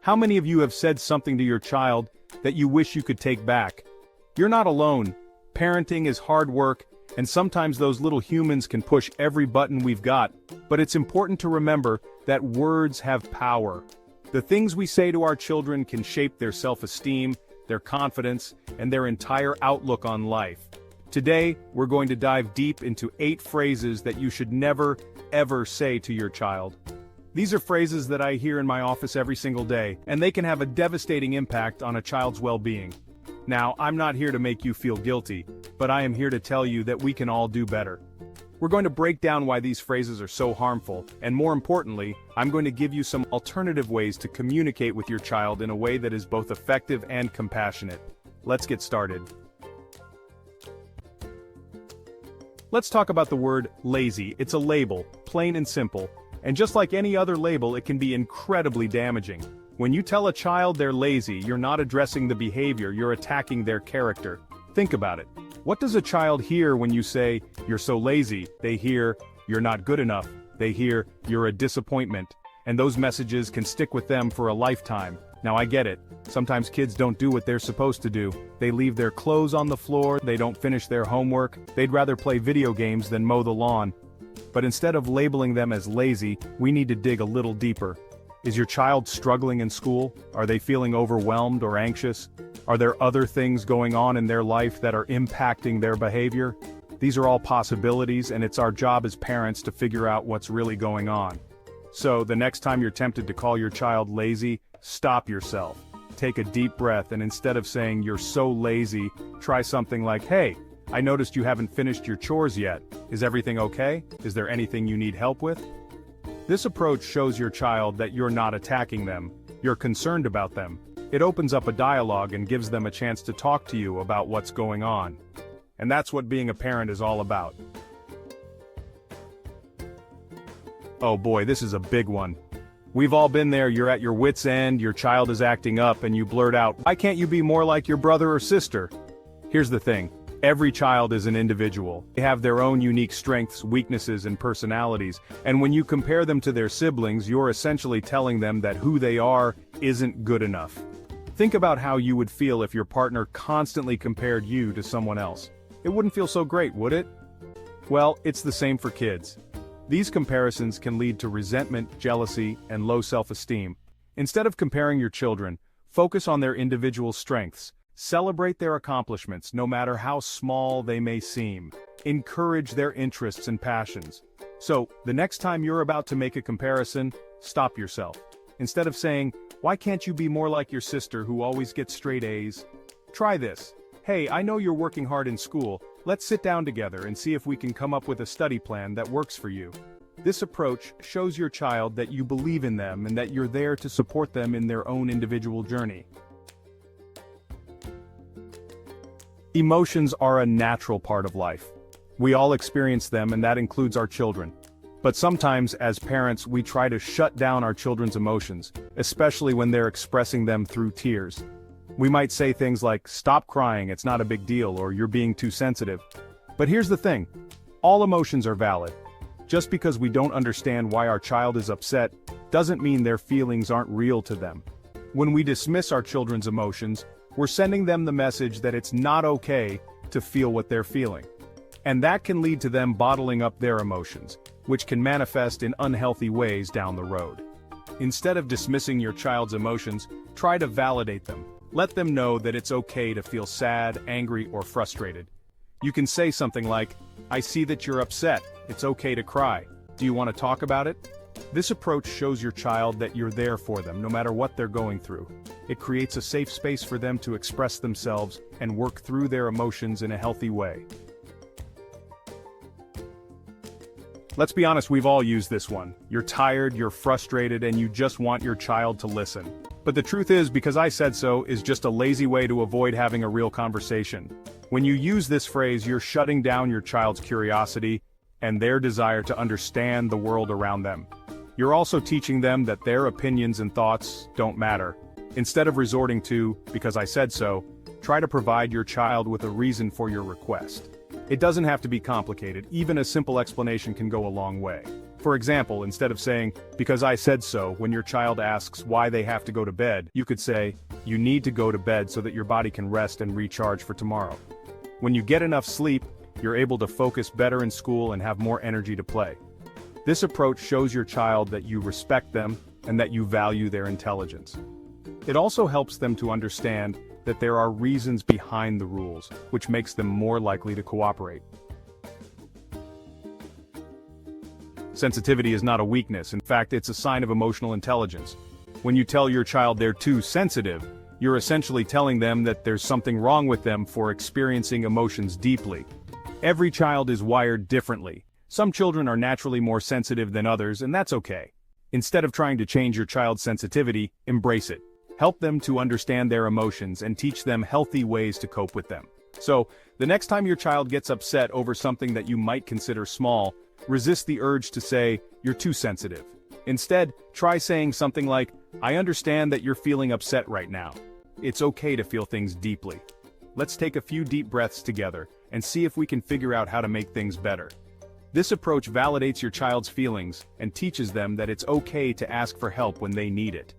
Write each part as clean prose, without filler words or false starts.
How many of you have said something to your child that you wish you could take back? You're not alone. Parenting is hard work, and sometimes those little humans can push every button we've got, but it's important to remember that words have power. The things we say to our children can shape their self-esteem, their confidence, and their entire outlook on life. Today, we're going to dive deep into 8 phrases that you should never, ever say to your child. These are phrases that I hear in my office every single day, and they can have a devastating impact on a child's well-being. Now, I'm not here to make you feel guilty, but I am here to tell you that we can all do better. We're going to break down why these phrases are so harmful, and more importantly, I'm going to give you some alternative ways to communicate with your child in a way that is both effective and compassionate. Let's get started. Let's talk about the word lazy. It's a label, plain and simple, and just like any other label, it can be incredibly damaging. When you tell a child they're lazy, you're not addressing the behavior, you're attacking their character. Think about it. What does a child hear when you say, "You're so lazy"? They hear, "You're not good enough." They hear, "You're a disappointment." And those messages can stick with them for a lifetime. Now I get it. Sometimes kids don't do what they're supposed to do. They leave their clothes on the floor, they don't finish their homework, they'd rather play video games than mow the lawn. But instead of labeling them as lazy, we need to dig a little deeper. Is your child struggling in school? Are they feeling overwhelmed or anxious? Are there other things going on in their life that are impacting their behavior? These are all possibilities, and it's our job as parents to figure out what's really going on. So, the next time you're tempted to call your child lazy, stop yourself. Take a deep breath, and instead of saying, "You're so lazy," try something like, "Hey, I noticed you haven't finished your chores yet. Is everything okay? Is there anything you need help with?" This approach shows your child that you're not attacking them, you're concerned about them. It opens up a dialogue and gives them a chance to talk to you about what's going on. And that's what being a parent is all about. Oh boy, this is a big one. We've all been there. You're at your wit's end, your child is acting up, and you blurt out, "Why can't you be more like your brother or sister?" Here's the thing. Every child is an individual. They have their own unique strengths, weaknesses, and personalities, and when you compare them to their siblings, you're essentially telling them that who they are isn't good enough. Think about how you would feel if your partner constantly compared you to someone else. It wouldn't feel so great, would it? Well, it's the same for kids. These comparisons can lead to resentment, jealousy, and low self-esteem. Instead of comparing your children, focus on their individual strengths. Celebrate their accomplishments, no matter how small they may seem. Encourage their interests and passions. So, the next time you're about to make a comparison, stop yourself. Instead of saying, "Why can't you be more like your sister who always gets straight A's?" Try this. "Hey, I know you're working hard in school. Let's sit down together and see if we can come up with a study plan that works for you." This approach shows your child that you believe in them and that you're there to support them in their own individual journey. Emotions are a natural part of life. We all experience them, and that includes our children. But sometimes, as parents, we try to shut down our children's emotions, especially when they're expressing them through tears. We might say things like, "Stop crying, it's not a big deal," or "You're being too sensitive." But here's the thing. All emotions are valid. Just because we don't understand why our child is upset, doesn't mean their feelings aren't real to them. When we dismiss our children's emotions, we're sending them the message that it's not okay to feel what they're feeling. And that can lead to them bottling up their emotions, which can manifest in unhealthy ways down the road. Instead of dismissing your child's emotions, try to validate them. Let them know that it's okay to feel sad, angry, or frustrated. You can say something like, "I see that you're upset. It's okay to cry. Do you want to talk about it?" This approach shows your child that you're there for them, no matter what they're going through. It creates a safe space for them to express themselves and work through their emotions in a healthy way. Let's be honest, we've all used this one. You're tired, you're frustrated, and you just want your child to listen. But the truth is, "Because I said so" is just a lazy way to avoid having a real conversation. When you use this phrase, you're shutting down your child's curiosity and their desire to understand the world around them. You're also teaching them that their opinions and thoughts don't matter. Instead of resorting to, "Because I said so," try to provide your child with a reason for your request. It doesn't have to be complicated, even a simple explanation can go a long way. For example, instead of saying, "because I said so," when your child asks why they have to go to bed, you could say, "you need to go to bed so that your body can rest and recharge for tomorrow." When you get enough sleep, you're able to focus better in school and have more energy to play. This approach shows your child that you respect them and that you value their intelligence. It also helps them to understand that there are reasons behind the rules, which makes them more likely to cooperate. Sensitivity is not a weakness. In fact, it's a sign of emotional intelligence. When you tell your child they're too sensitive, you're essentially telling them that there's something wrong with them for experiencing emotions deeply. Every child is wired differently. Some children are naturally more sensitive than others, and that's okay. Instead of trying to change your child's sensitivity, embrace it. Help them to understand their emotions and teach them healthy ways to cope with them. So, the next time your child gets upset over something that you might consider small, resist the urge to say, "you're too sensitive." Instead, try saying something like, "I understand that you're feeling upset right now. It's okay to feel things deeply. Let's take a few deep breaths together and see if we can figure out how to make things better." This approach validates your child's feelings and teaches them that it's okay to ask for help when they need it.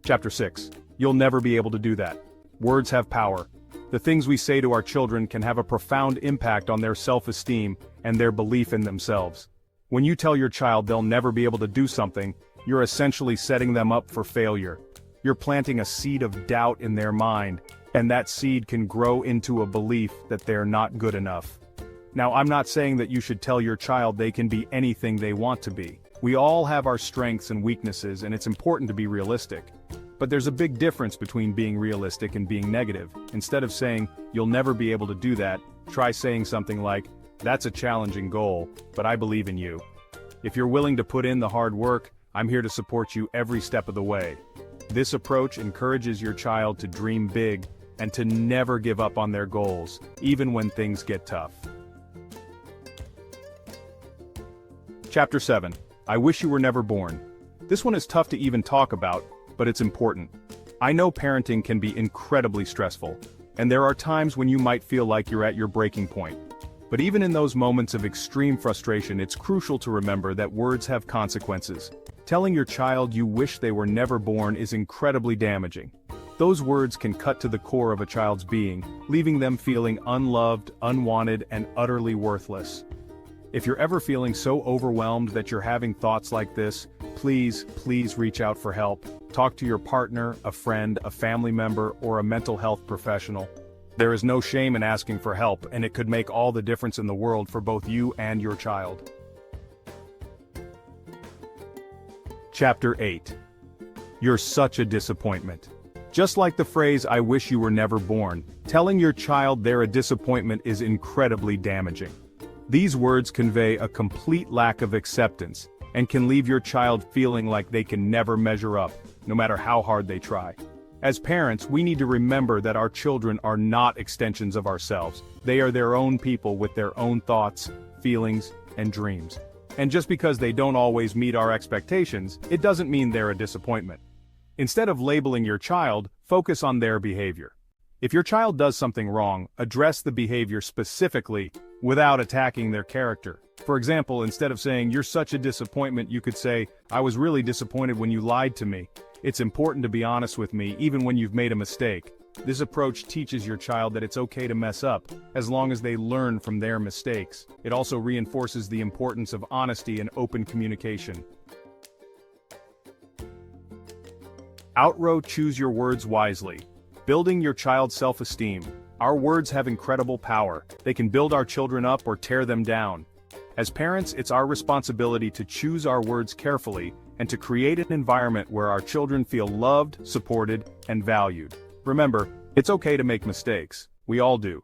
Chapter 6. You'll never be able to do that. Words have power. The things we say to our children can have a profound impact on their self-esteem and their belief in themselves. When you tell your child they'll never be able to do something, you're essentially setting them up for failure. You're planting a seed of doubt in their mind, and that seed can grow into a belief that they're not good enough. Now, I'm not saying that you should tell your child they can be anything they want to be. We all have our strengths and weaknesses, and it's important to be realistic. But there's a big difference between being realistic and being negative. Instead of saying, "you'll never be able to do that," try saying something like, "that's a challenging goal, but I believe in you. If you're willing to put in the hard work, I'm here to support you every step of the way." This approach encourages your child to dream big and to never give up on their goals, even when things get tough. Chapter 7. I wish you were never born. This one is tough to even talk about, but it's important. I know parenting can be incredibly stressful, and there are times when you might feel like you're at your breaking point. But even in those moments of extreme frustration, it's crucial to remember that words have consequences. Telling your child you wish they were never born is incredibly damaging. Those words can cut to the core of a child's being, leaving them feeling unloved, unwanted, and utterly worthless. If you're ever feeling so overwhelmed that you're having thoughts like this, please reach out for help. Talk to your partner, a friend, a family member, or a mental health professional. There is no shame in asking for help, and it could make all the difference in the world for both you and your child. Chapter 8. You're such a disappointment. Just like the phrase, "I wish you were never born," telling your child they're a disappointment is incredibly damaging. These words convey a complete lack of acceptance, and can leave your child feeling like they can never measure up, no matter how hard they try. As parents, we need to remember that our children are not extensions of ourselves. They are their own people with their own thoughts, feelings, and dreams. And just because they don't always meet our expectations, it doesn't mean they're a disappointment. Instead of labeling your child, focus on their behavior. If your child does something wrong, address the behavior specifically, without attacking their character. For example, instead of saying, "you're such a disappointment," you could say, "I was really disappointed when you lied to me. It's important to be honest with me, even when you've made a mistake." This approach teaches your child that it's okay to mess up, as long as they learn from their mistakes. It also reinforces the importance of honesty and open communication. Outro: choose your words wisely. Building your child's self-esteem. Our words have incredible power. They can build our children up or tear them down. As parents, it's our responsibility to choose our words carefully and to create an environment where our children feel loved, supported, and valued. Remember, it's okay to make mistakes. We all do.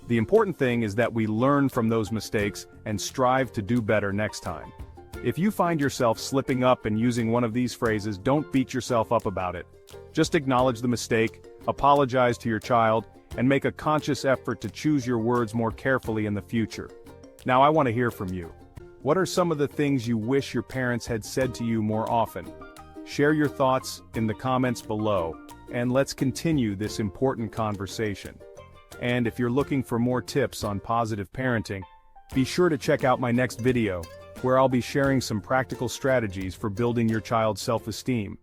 The important thing is that we learn from those mistakes and strive to do better next time. If you find yourself slipping up and using one of these phrases, don't beat yourself up about it. Just acknowledge the mistake, apologize to your child, and make a conscious effort to choose your words more carefully in the future. Now, I want to hear from you. What are some of the things you wish your parents had said to you more often? Share your thoughts in the comments below, and let's continue this important conversation. And if you're looking for more tips on positive parenting, Be sure to check out my next video, where I'll be sharing some practical strategies for building your child's self-esteem.